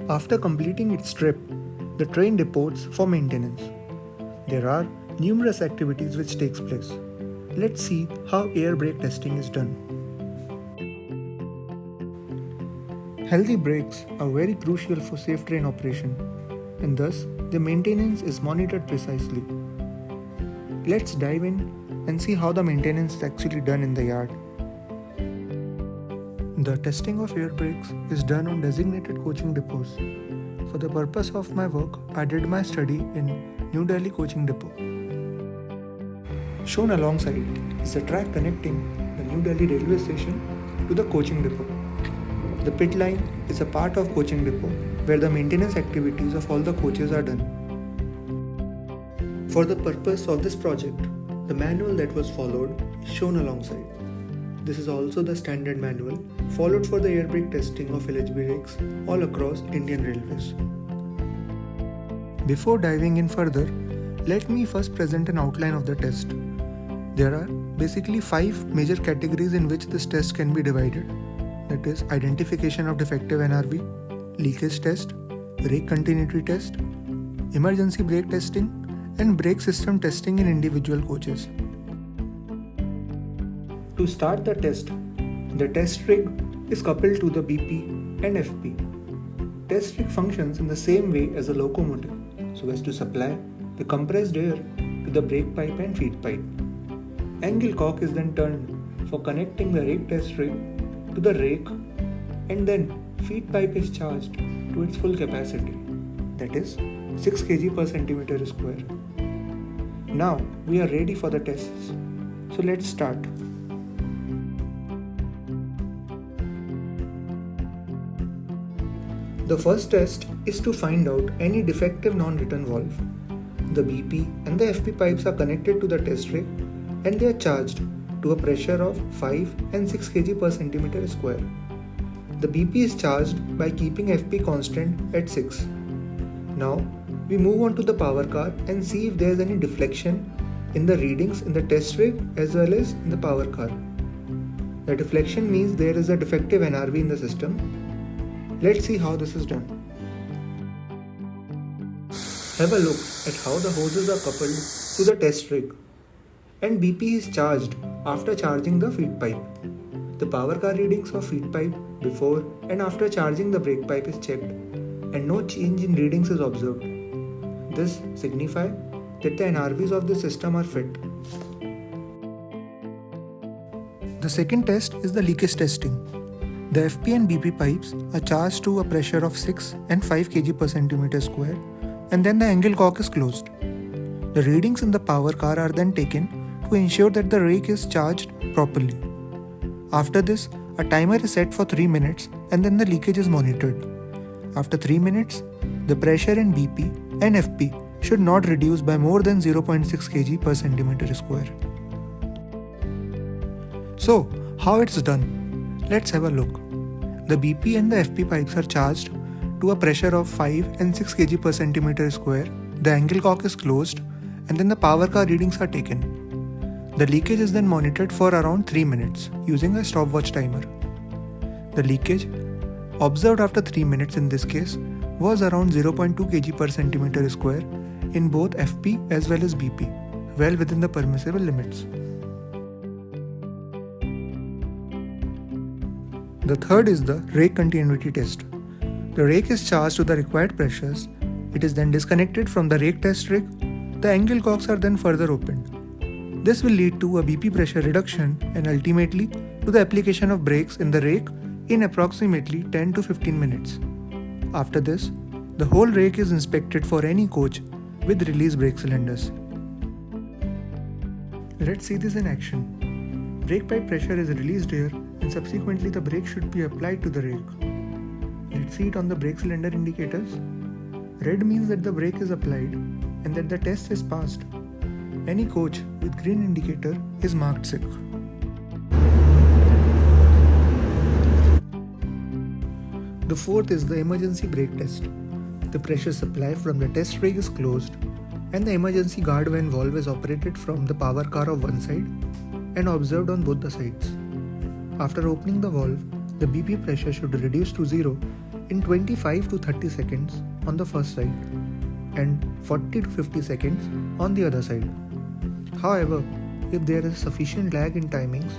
After completing its trip, the train departs for maintenance. There are numerous activities which takes place. Let's see how air brake testing is done. Healthy brakes are very crucial for safe train operation, and thus the maintenance is monitored precisely. Let's dive in and see how the maintenance is actually done in the yard. The testing of air brakes is done on designated coaching depots. For the purpose of my work, I did my study in New Delhi coaching depot. Shown alongside is the track connecting the New Delhi railway station to the coaching depot. The pit line is a part of coaching depot where the maintenance activities of all the coaches are done. For the purpose of this project, the manual that was followed is shown alongside. This is also the standard manual followed for the air brake testing of LHB rakes all across Indian Railways. Before diving in further, let me first present an outline of the test. There are basically 5 major categories in which this test can be divided. That is identification of defective NRV, leakage test, rake continuity test, emergency brake testing, and brake system testing in individual coaches. To start the test rig is coupled to the BP and FP. Test rig functions in the same way as a locomotive, so as to supply the compressed air to the brake pipe and feed pipe. Angle cock is then turned for connecting the rake test rig to the rake, and then feed pipe is charged to its full capacity, that is 6 kg per centimeter square. Now we are ready for the tests, so let's start. The first test is to find out any defective non-return valve. The BP and the FP pipes are connected to the test rig and they are charged to a pressure of 5 and 6 kg per centimeter square. The BP is charged by keeping FP constant at 6. Now we move on to the power car and see if there is any deflection in the readings in the test rig as well as in the power car. The deflection means there is a defective NRV in the system. Let's see how this is done. Have a look at how the hoses are coupled to the test rig, and BP is charged after charging the feed pipe. The power car readings of feed pipe before and after charging the brake pipe is checked, and no change in readings is observed. This signifies that the NRVs of the system are fit. The second test is the leakage testing. The FP and BP pipes are charged to a pressure of 6 and 5 kg per centimeter square, and then the angle cock is closed. The readings in the power car are then taken to ensure that the rake is charged properly. After this, a timer is set for 3 minutes and then the leakage is monitored. After 3 minutes, the pressure in BP and FP should not reduce by more than 0.6 kg per centimeter square. So, how it's done? Let's have a look. The BP and the FP pipes are charged to a pressure of 5 and 6 kg per centimeter square. The angle cock is closed and then the power car readings are taken. The leakage is then monitored for around 3 minutes using a stopwatch timer. The leakage observed after 3 minutes in this case was around 0.2 kg per centimeter square in both FP as well as BP, well within the permissible limits. The third is the rake continuity test. The rake is charged to the required pressures. It is then disconnected from the rake test rig. The angle cocks are then further opened. This will lead to a BP pressure reduction and ultimately to the application of brakes in the rake in approximately 10 to 15 minutes. After this, the whole rake is inspected for any coach with release brake cylinders. Let's see this in action. Brake pipe pressure is released here and subsequently the brake should be applied to the rake. Let's see it on the brake cylinder indicators. Red means that the brake is applied and that the test is passed. Any coach with green indicator is marked sick. The fourth is the emergency brake test. The pressure supply from the test rig is closed and the emergency guard van valve is operated from the power car of one side and observed on both the sides. After opening the valve, the BP pressure should reduce to 0 in 25 to 30 seconds on the first side and 40 to 50 seconds on the other side. However, if there is sufficient lag in timings,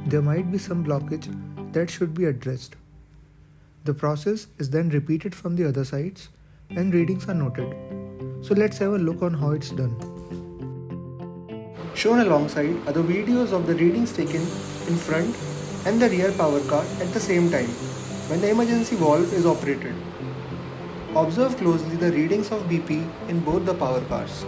there might be some blockage that should be addressed. The process is then repeated from the other sides and readings are noted. So let's have a look on how it's done. Shown alongside are the videos of the readings taken in front and the rear power car at the same time when the emergency valve is operated. Observe closely the readings of BP in both the power cars.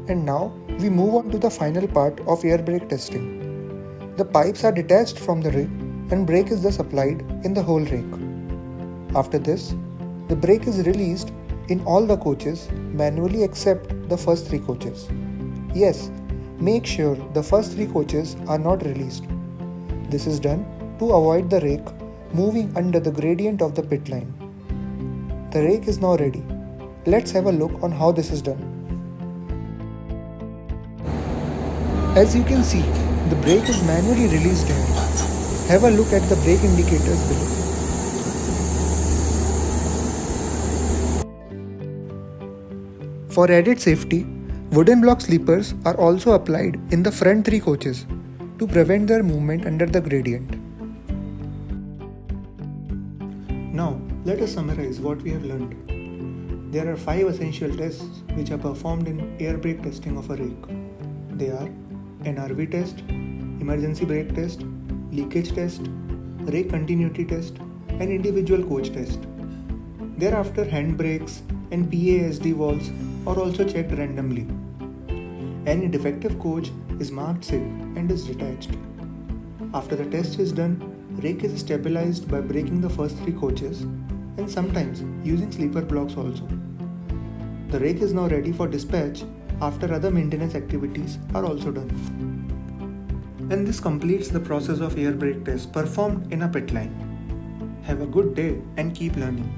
And now we move on to the final part of air brake testing. The pipes are detached from the rig and brake is thus applied in the whole rake. After this, the brake is released in all the coaches manually except the first 3 coaches. Yes, make sure the first 3 coaches are not released. This is done to avoid the rake moving under the gradient of the pit line. The rake is now ready. Let's have a look on how this is done. As you can see, the brake is manually released here. Have a look at the brake indicators below. For added safety, wooden block sleepers are also applied in the front 3 coaches to prevent their movement under the gradient. Now, let us summarize what we have learned. There are 5 essential tests which are performed in air brake testing of a rake. They are NRV test, emergency brake test, leakage test, rake continuity test, and individual coach test. Thereafter, hand brakes and PASD valves are also checked randomly. Any defective coach is marked sick and is detached. After the test is done, rake is stabilized by breaking the first 3 coaches and sometimes using sleeper blocks also. The rake is now ready for dispatch after other maintenance activities are also done. And this completes the process of air brake test performed in a pit line. Have a good day and keep learning.